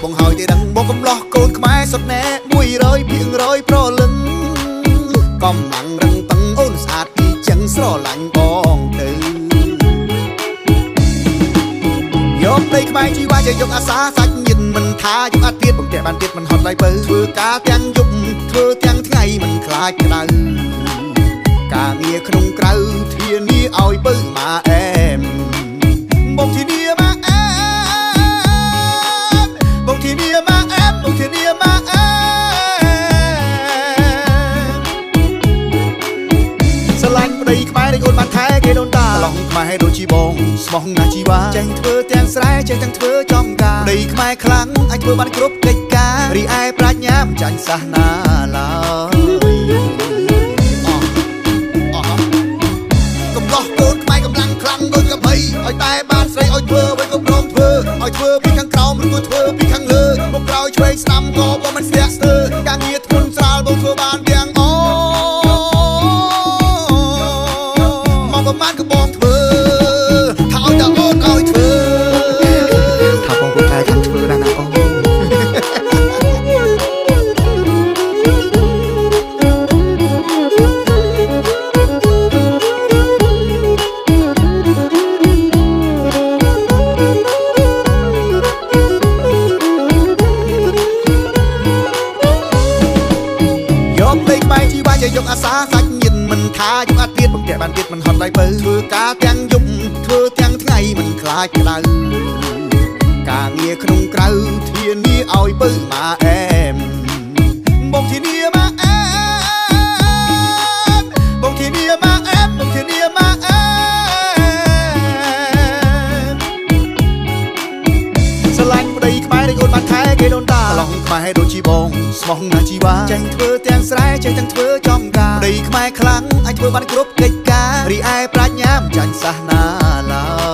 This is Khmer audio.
បងហើយទេដឹងបងកំឡោះកូនខ្មែរសុទ្ធណែ100ពីង100ប្រលឹងកំឡាំងរឹងតឹងអូនស្អាតពីចឹងស្រឡាញ់បងទៅយកដីខ្មែរជីវ៉ាយកអាសាសាច់ញិនមិនថាយកអាទៀតបង្កែបានទៀតមិនហត់ដៃបើធ្វើការទាំងយប់ធ្វើទាំងថ្ងៃមិនខ្លាចក្តៅការងារក្នុងក្រៅធានាឲ្យបើមកអែមបងធានាមកអែមបងធានាមកអែមបងធានាមកអែមស្រឡាញ់ប្តីខ្មែរដូចអូនបានខែគេដូនតាឡងខ្មែរដូចជីបងស្មោះណាស់ជីវ៉ាចេះធ្វើទាំងស្រែចេះទាំងធ្វើចំការប្តីខ្មែរខ្លាំងអាចធ្វើបានគ្រប់កិច្ចការរីឯប្រាជ្ញាមិនចាញ់សាសនាឡើយកំឡោះកូនខ្មែរកម្លាំងខ្លាំងដូចកភៃឲ្យតែបានស្រីឲ្យធ្វើអ្វីក៏ព្រមធ្វើឲ្យធ្វើពីខាងក្រោមឬក៏ធ្វើពីខាងលើមកក្រោយឆ្វេងស្ដាំក៏បងមិនស្ទាក់ស្ទើរការងារធ្ងន់ស្រាលបងធ្វើបានទាំងអមកប្រមាណក៏បងធ្វើថាឲ្យតែអូនឲ្យធ្វើថាបងពូតែខាងធ្វើណាស់ណាអូនយកអាសាសាច់ញិនមិនថាយកអាទៀតបង្កែបានទៀតមិនហត់ដៃបើធ្វើការទាំងយប់ធ្វើទាំងថ្ងៃមិនខ្លាចក្តៅការងារក្នុងក្រៅធានាឲ្យបើមកអែមបងធានាមកអែមបងធានាមកអែមបងធានាមកអែមស្រឡាញ់ប្តីខ្មែរដូចអូនបានខែគេដូនតាឡងខ្មែរដូចជីបងស្មោះណាស់ជីវ៉ាចេះធ្វើទាំងស្រែចេះទាំងធ្វើចំការប្តីខ្មែរខ្លាំងអាចធ្វើបានគ្រប់កិច្ចការរីឯប្រាជ្ញាមិនចាញ់សាសនាឡើយ